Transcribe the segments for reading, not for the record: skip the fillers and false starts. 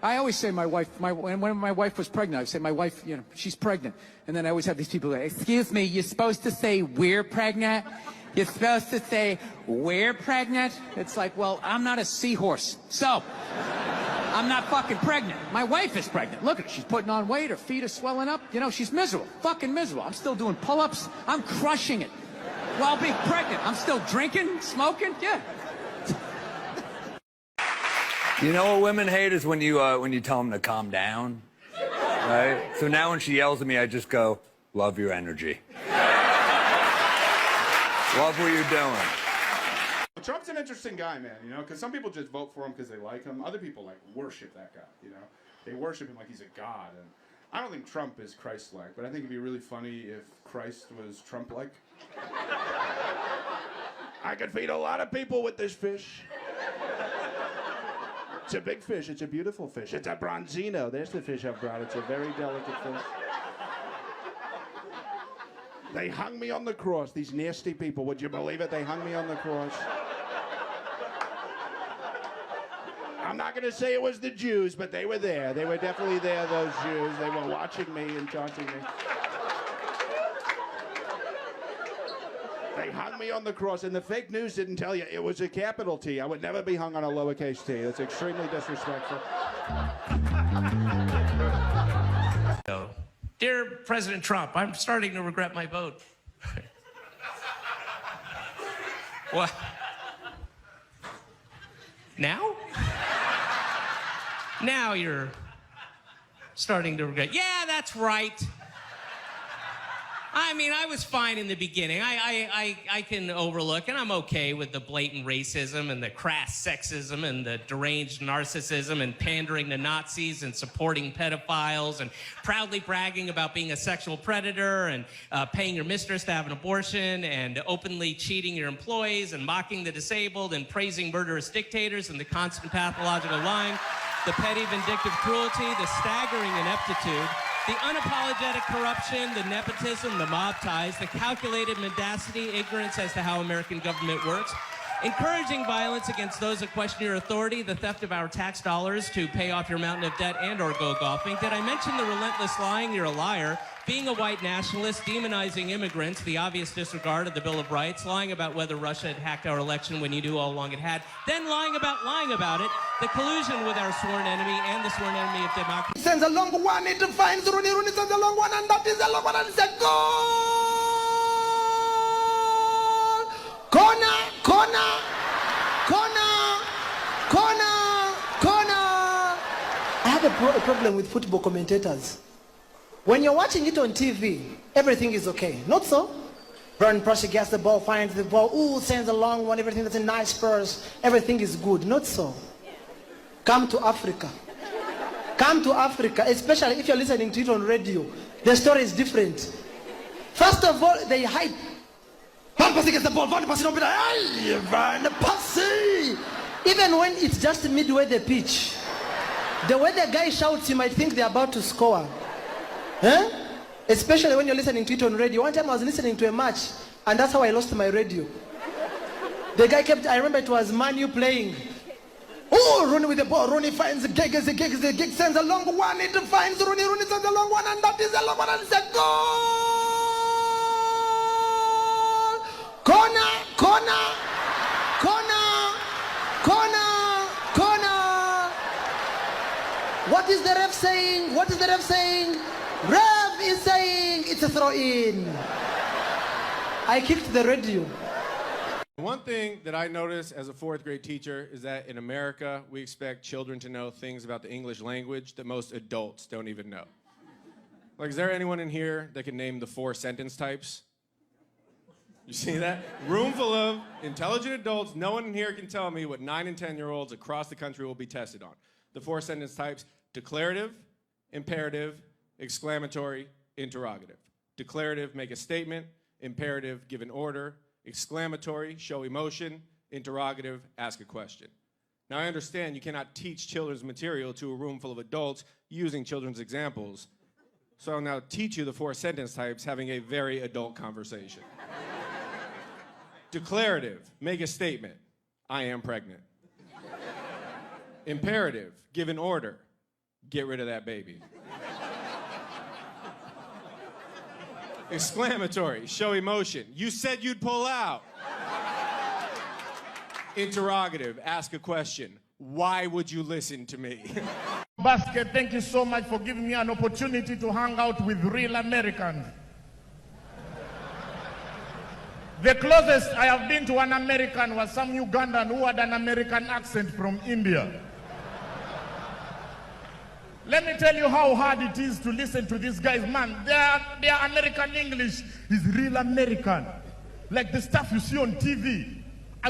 I always say my wife, when my wife was pregnant, I say my wife, you know, she's pregnant. And then I always have these people like, excuse me, you're supposed to say we're pregnant? You're supposed to say we're pregnant? It's like, well, I'm not a seahorse. So, I'm not fucking pregnant. My wife is pregnant. Look at her. She's putting on weight. Her feet are swelling up. You know, she's miserable. Fucking miserable. I'm still doing pull-ups. I'm crushing it. While being pregnant, I'm still drinking, smoking. Yeah. You know what women hate is when you tell them to calm down, right? So now when she yells at me, I just go, love your energy. Love what you're doing. Trump's an interesting guy, man, you know, because some people just vote for him because they like him. Other people, like, worship that guy, you know. They worship him like he's a god. And I don't think Trump is Christ-like, but I think it'd be really funny if Christ was Trump-like. I could feed a lot of people with this fish. It's a big fish. It's a beautiful fish. It's a bronzino. There's the fish I've brought. It's a very delicate fish. They hung me on the cross, these nasty people. Would you believe it? They hung me on the cross. I'm not going to say it was the Jews, but they were there. They were definitely there, those Jews. They were watching me and taunting me. They hung me on the cross, and the fake news didn't tell you it was a capital T. I would never be hung on a lowercase t. That's extremely disrespectful. Dear President Trump, I'm starting to regret my vote. What? Now? Now you're starting to regret. Yeah, that's right. I mean, I was fine in the beginning. I can overlook, and I'm okay with the blatant racism and the crass sexism and the deranged narcissism and pandering to Nazis and supporting pedophiles and proudly bragging about being a sexual predator and paying your mistress to have an abortion and openly cheating your employees and mocking the disabled and praising murderous dictators and the constant pathological lying, the petty vindictive cruelty, the staggering ineptitude, the unapologetic corruption, the nepotism, the mob ties, the calculated mendacity, ignorance as to how American government works, encouraging violence against those that question your authority, the theft of our tax dollars to pay off your mountain of debt and or go golfing. Did I mention the relentless lying? You're a liar. Being a white nationalist, demonizing immigrants, the obvious disregard of the Bill of Rights, lying about whether Russia had hacked our election when you knew all along it had, then lying about it, the collusion with our sworn enemy and the sworn enemy of democracy. Sends a long one, it defines Rooney sends a long one, and that is a long one, and it's a goal! Corner! I have a problem with football commentators. When you're watching it on TV, everything is okay. Not so. Brian Prussia gets the ball, finds the ball, ooh, sends a long one, everything that's a nice pass, everything is good. Not so. Come to Africa. Come to Africa, especially if you're listening to it on radio. The story is different. First of all, they hype. Van Persie gets the ball, Van Persie don't be like, Van Persie! Even when it's just midway the pitch, the way the guy shouts, you might think they're about to score. Huh? Especially when you're listening to it on radio. One time I was listening to a match, and that's how I lost my radio. The guy kept, I remember it was Manu playing. Oh, Rooney with the ball. Rooney finds the gig, the gig sends a long one. It finds Rooney sends a long one, and that is a long one, and it's a goal! Corner! What is the ref saying? Ref is saying it's a throw-in. I kicked the radio. One thing that I noticed as a fourth grade teacher is that in America, we expect children to know things about the English language that most adults don't even know. Like, is there anyone in here that can name the 4 sentence types? You see that? Room full of intelligent adults. No one in here can tell me what 9 and 10-year-olds across the country will be tested on. The 4 sentence types: declarative, imperative, exclamatory, interrogative. Declarative, make a statement. Imperative, give an order. Exclamatory, show emotion. Interrogative, ask a question. Now, I understand you cannot teach children's material to a room full of adults using children's examples. So I'll now teach you the 4 sentence types, having a very adult conversation. Declarative, make a statement. I am pregnant. Imperative, give an order. get rid of that baby. Exclamatory, show emotion. You said you'd pull out. Interrogative, ask a question. Why would you listen to me? Basket, thank you so much for giving me an opportunity to hang out with real Americans. The closest I have been to an American was some Ugandan who had an American accent from India. Let me tell you how hard it is to listen to these guys, man. Their American English is real American. Like the stuff you see on TV.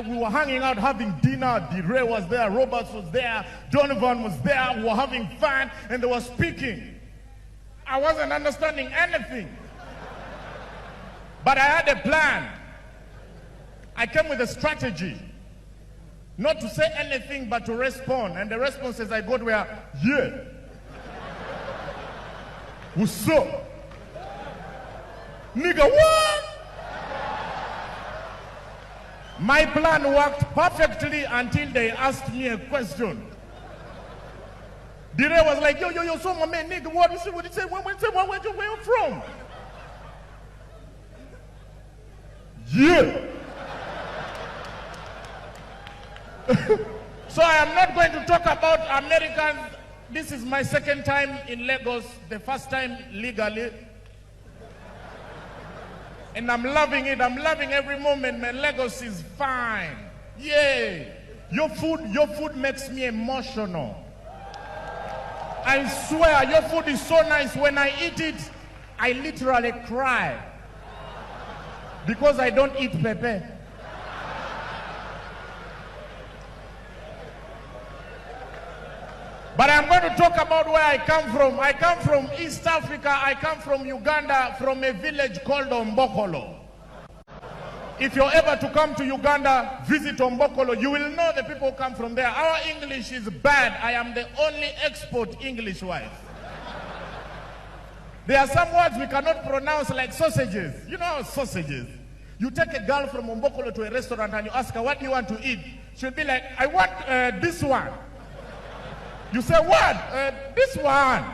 We were hanging out having dinner. DeRay was there, Roberts was there, Donovan was there. We were having fun and they were speaking. I wasn't understanding anything. But I had a plan. I came with a strategy. Not to say anything but to respond. And the responses I got were, yeah. What's up? Nigga, what? My plan worked perfectly until they asked me a question. DeRay was like, yo, so my man, nigga, what did you say? Where you from? Yeah. So I am not going to talk about Americans. This is my second time in Lagos, the first time legally. And I'm loving it. I'm loving every moment, man. Lagos is fine. Yay. Your food makes me emotional. I swear, your food is so nice. When I eat it, I literally cry. Because I don't eat pepper. But I'm going to talk about where I come from. I come from East Africa. I come from Uganda, from a village called Ombokolo. If you're ever to come to Uganda, visit Ombokolo, you will know the people come from there. Our English is bad. I am the only export English wife. There are some words we cannot pronounce, like sausages. You know sausages. You take a girl from Ombokolo to a restaurant and you ask her, what do you want to eat? She'll be like, I want this one. You say, what? This one.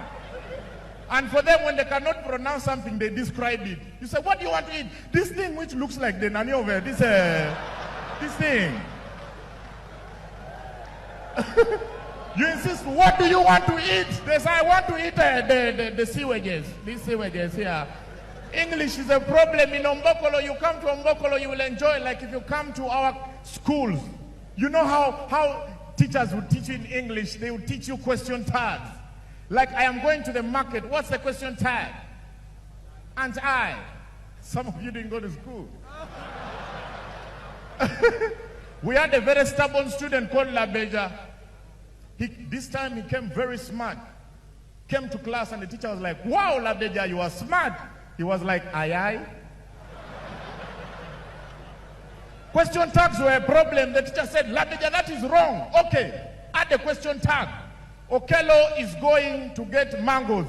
And for them, when they cannot pronounce something, they describe it. You say, what do you want to eat? This thing which looks like the nani over, this thing. You insist, what do you want to eat? They say, I want to eat the sewages. These sewages here. English is a problem in Ombokolo. You come to Ombokolo, you will enjoy. Like if you come to our schools, you know how teachers would teach you in English, they would teach you question tags. Like, I am going to the market. What's the question tag? And I. Some of you didn't go to school. We had a very stubborn student called Labeja. This time he came very smart. Came to class and the teacher was like, wow, Labeja, you are smart. He was like, aye. Question tags were a problem. The teacher said, Labeja, that is wrong. Okay, add the question tag. Okello is going to get mangoes.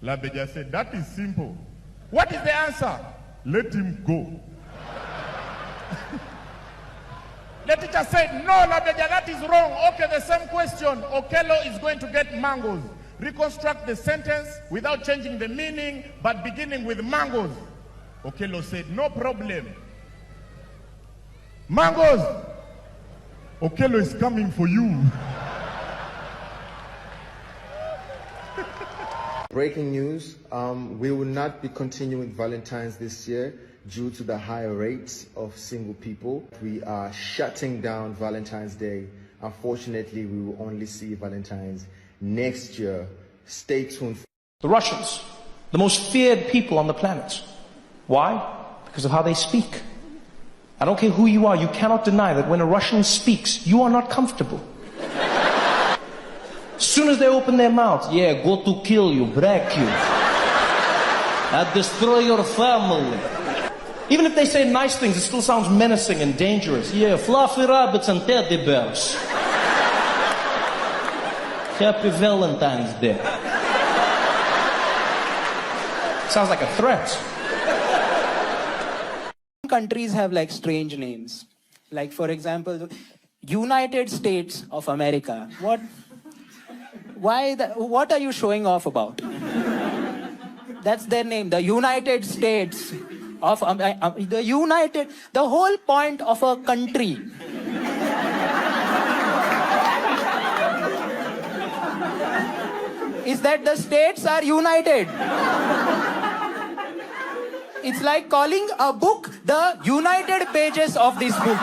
Labeja said, that is simple. What is the answer? Let him go. The teacher said, no, Labeja, that is wrong. Okay, the same question. Okello is going to get mangoes. Reconstruct the sentence without changing the meaning, but beginning with mangoes. Okello said, no problem. Mangoes. Okello is coming for you. Breaking news, we will not be continuing Valentine's this year due to the higher rates of single people. We are shutting down Valentine's Day. Unfortunately, we will only see Valentine's next year. Stay tuned. The Russians, the most feared people on the planet. Why? Because of how they speak. I don't care who you are, you cannot deny that when a Russian speaks, you are not comfortable. As soon as they open their mouths, yeah, go to kill you, break you. I destroy your family. Even if they say nice things, it still sounds menacing and dangerous. Yeah, fluffy rabbits and teddy bears. Happy Valentine's Day. Sounds like a threat. Countries have like strange names. Like for example, United States of America. What are you showing off about? That's their name, the United States of the whole point of a country is that the states are united. It's like calling a book the United Pages of this book.